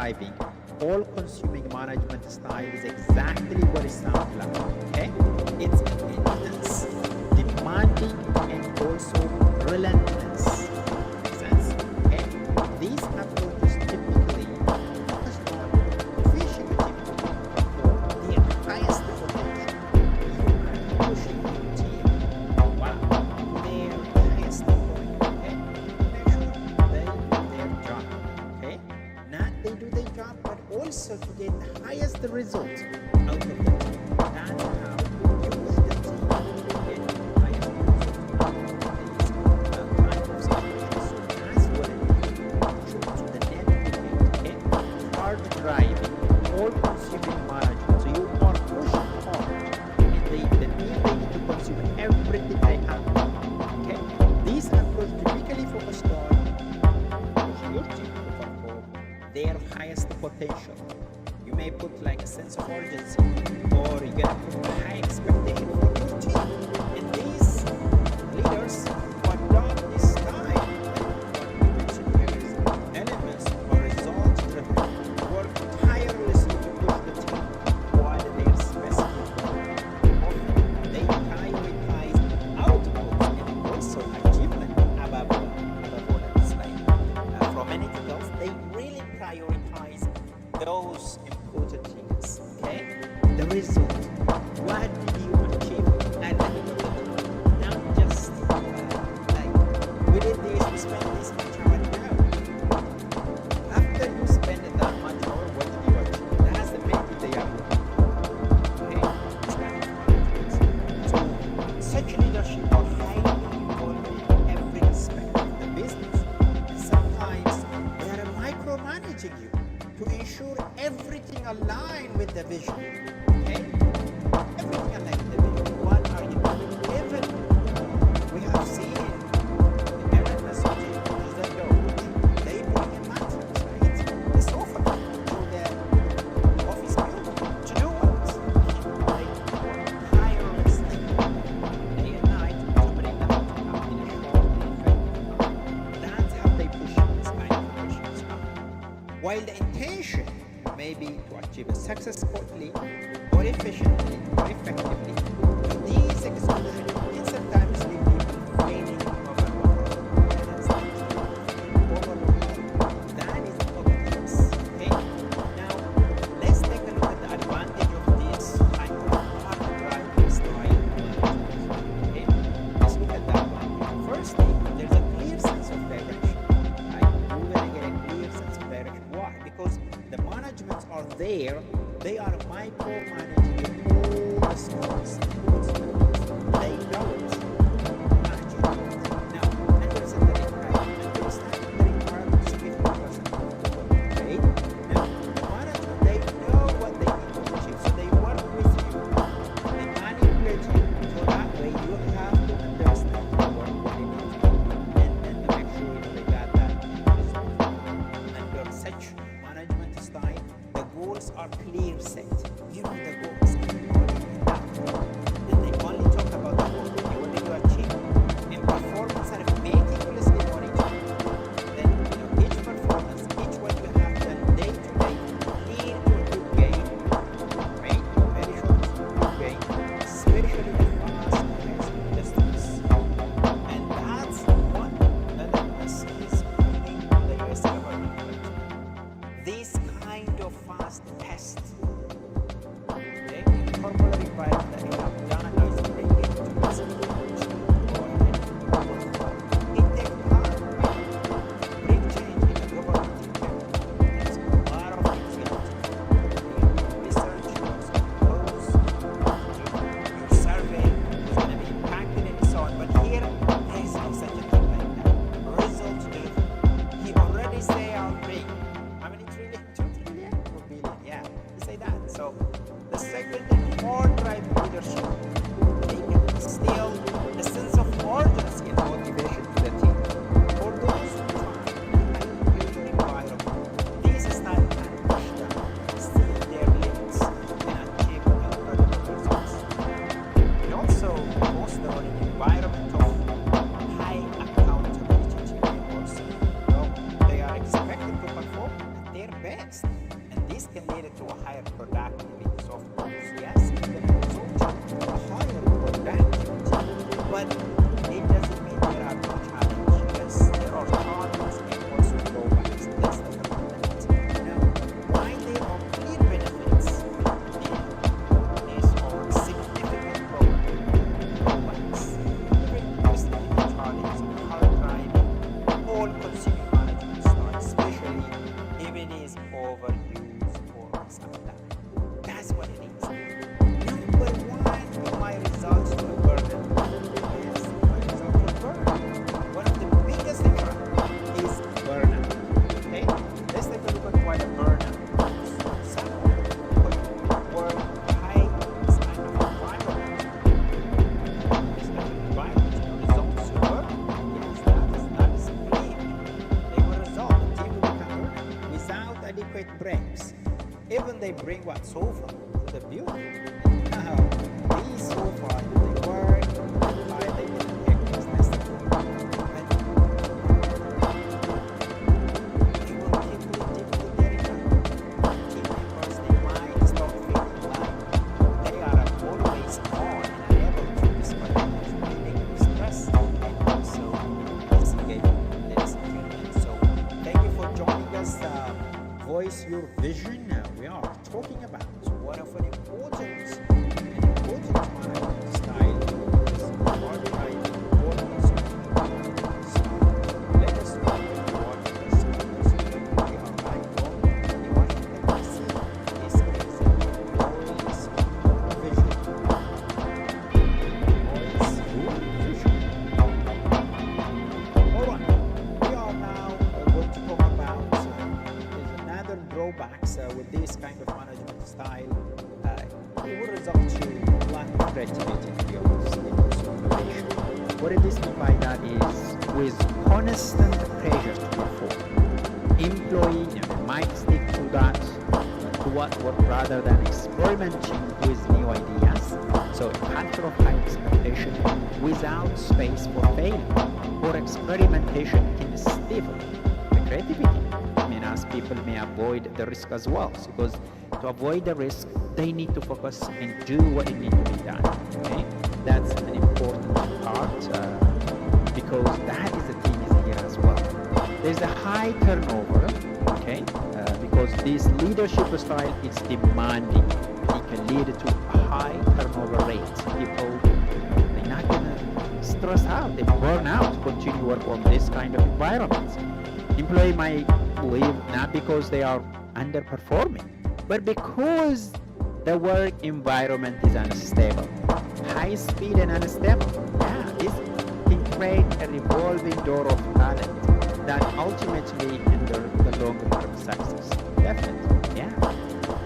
driving, all-consuming management style is exactly what it sounds like. Okay, it's intense, demanding, and also relentless. Makes sense? Okay, these approaches typically focus on efficiency for the highest potential. You are pushing your team, wow, to their highest point. Okay, make sure they do their job. Okay, not they do their job, but also to get the highest result out of the team. That's how you push the team to get the highest result out of these type of situations. So that's what it is. Shoot to the net effect. Okay, hard driving, all-consuming management. So you are pushing hard, and the team they need to consume everything they have. Okay, these approach typically focused on pushing your team to perform their highest potential. You may put like a sense of urgency, or you gotta put a high expectation for your team. And these leaders who adopt this style, what we mentioned here is elements or result-driven, work tirelessly to push the team while their specific goal. Often they prioritize outputs and also achievement above all else. Like from anything else, they really prioritize those important things. Okay, the result. What did you achieve at the end of the day? Not just like we did this, we spent this much hour. No. After you spend that much hour, what did you achieve? That's the main thing they are looking for. Okay, it's not so such leadership are highly involved in every aspect of the business. And sometimes they are micromanaging you to ensure everything align with the vision. Okay? Everything align with the vision. What are you doing? Even we have seen the error messaging is that they bring in matters, right? The sofa to the office building to do what? They work tirelessly day and night to bring the outcome out in a short and effective time. That's how they push this kind of questions out. While the intention may be to achieve a success quickly or efficiently or effectively, these executions can sometimes leave people feeling overwhelmed. That is the obvious. Okay? Now, let's take a look at the advantage of this kind of hard driving style. Okay? Let's look at that one. Firstly, there's a clear sense of direction. Right? You're gonna get a clear sense of direction. Why? Because the managements are there, they are micromanaging all the skills. They know it. Now, understand the requirements of 50%. Right? Now, the management, they know what they need to achieve, so they work with you. They manipulate you, so that way you have to understand what they need to do, and to make sure they got that result. Under such management style, the goals are clear set. You know the they bring what sofa to the building. Now, these sofa they work while they get an air business. They will keep it getting up. Team members they might start feeling like they are always on and unable to respond, feeling stress and also disengagement. Ladies and gentlemen, so thank you for joining us. Voice your vision. We are talking about one of an important management style is organizing style. Let us know what this is. We are right on the Washington DC. This is voice your vision. Voice your vision. Alright, we are now going to talk about another drawbacks with this kind of management style. It will result to lack of creativity, skills, and also innovation. What it is mean by that is with constant pressure to perform, employee might stick to that to what work rather than experimenting with new ideas. So a culture of high expectation without space for failure or experimentation can stifle the creativity. As people may avoid the risk as well, because to avoid the risk they need to focus and do what it needs to be done. Okay, that's an important part because that is the thing is here as well. There's a high turnover, okay, because this leadership style is demanding. It can lead to a high turnover rate. People they're not gonna stress out, they burn out to continue work on this kind of environments. Employee might leave not because they are underperforming, but because the work environment is unstable, high speed and unstable. Yeah, this can create a revolving door of talent that ultimately hinder the long-term success. Definitely, yeah.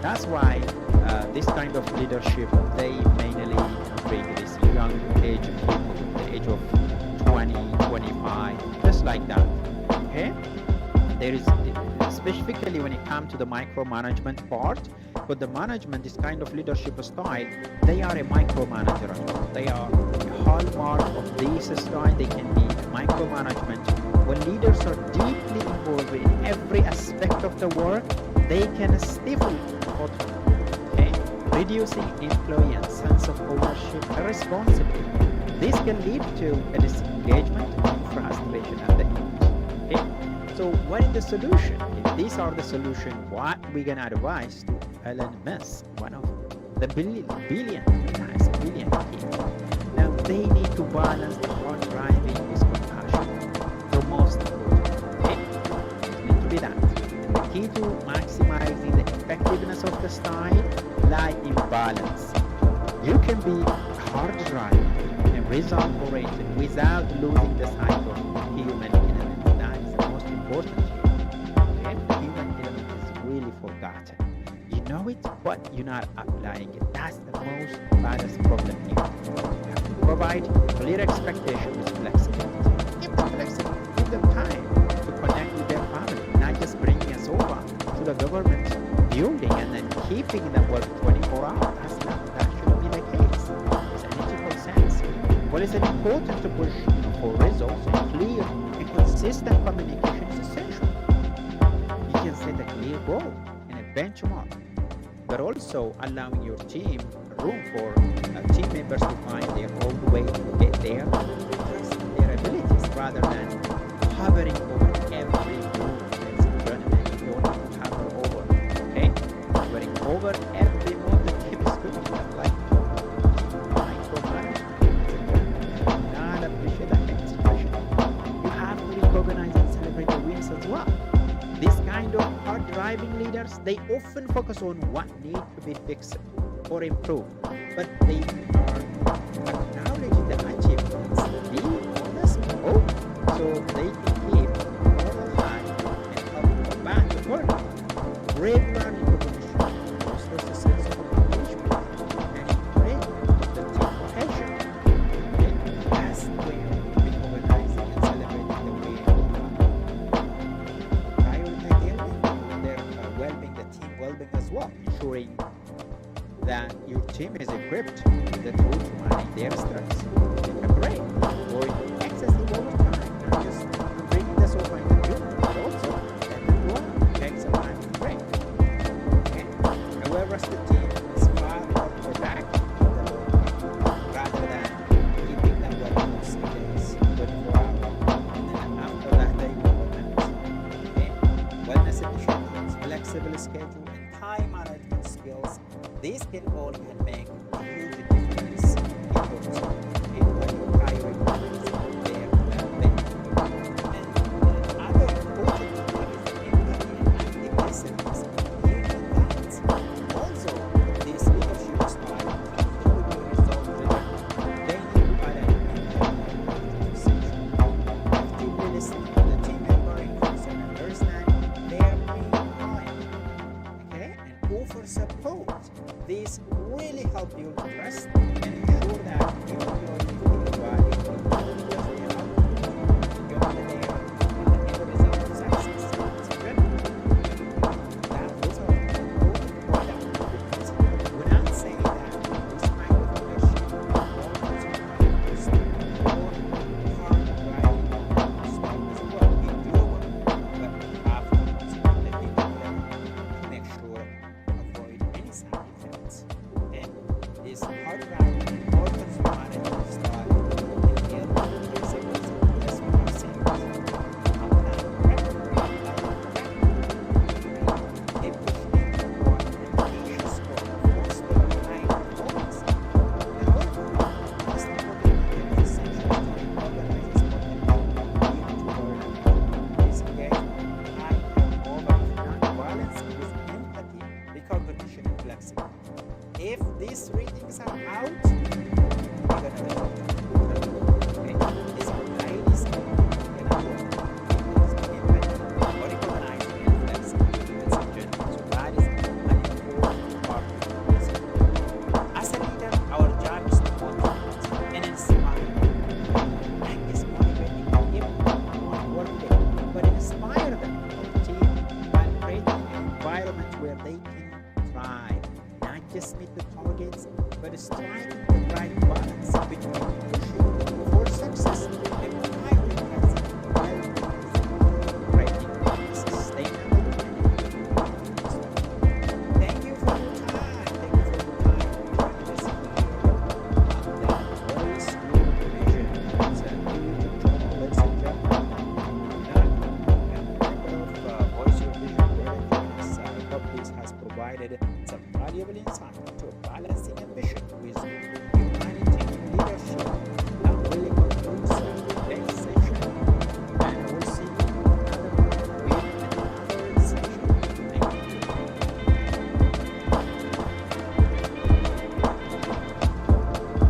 That's why this kind of leadership, they mainly bring this young age people, the age of 20, 25, just like that. Okay? There is, specifically when it comes to the micromanagement part, but the management, this kind of leadership style, they are a micromanager as well. They are a hallmark of this style. They can be micromanagement. When leaders are deeply involved in every aspect of the work, they can stifle autonomy, okay? Reducing employee and sense of ownership and responsibility. This can lead to a disengagement and frustration at the end. Okay? So what is the solution? If these are the solution, what we can advise to Elon Musk, one of the billion people. Now they need to balance the hard driving with compassion. The most important. Okay? It needs to be that. And the key to maximizing the effectiveness of the style lie in balance. You can be hard driving and result oriented without losing the sight of human element. That is the most important here. Okay? The human element is really forgotten. You know it, but you're not applying it. That's the most baddest problem here. You have to provide clear expectation with flexibility. Give them flexibility. Give them time to connect with their family, not just bringing a sofa to the government building and then keeping them work 24 hours. That shouldn't be the case. It's an ethical sense. Well, it's important to push for results, and clear and consistent communication is essential. You can set a clear goal and a benchmark, but also allowing your team room for team members to find their own way to get there, trusting their abilities rather than hovering over every move. Ladies and gentlemen, you don't need to hover over, okay? Hovering over every move the team is doing, that's like micromanagement. Not appreciate that kind of situation. You have to recognize and celebrate the wins as well. This kind of hard driving leaders, they often focus on what needs to be fixed or improved, but they are acknowledging the achievements, being honest, hope, so they can keep moral high and help combat the burnout. Regular recognition fosters a sense of accomplishment and encouragement of the team cohesion. Okay? That's where recognizing and celebrating the way prioritize their well-being, the team well-being as well, ensuring team is equipped with the tool to manage their stress. Take a break, avoid excessive overtime, not just bringing the sofa into the room, but also let them work, take some time to break. Okay? A well-rested team is far more productive rather than keeping them working for 6 days, 24 hours, and then after that they will manage. Okay? Wellness initiatives, flexible schedule, and time management skills, these can all be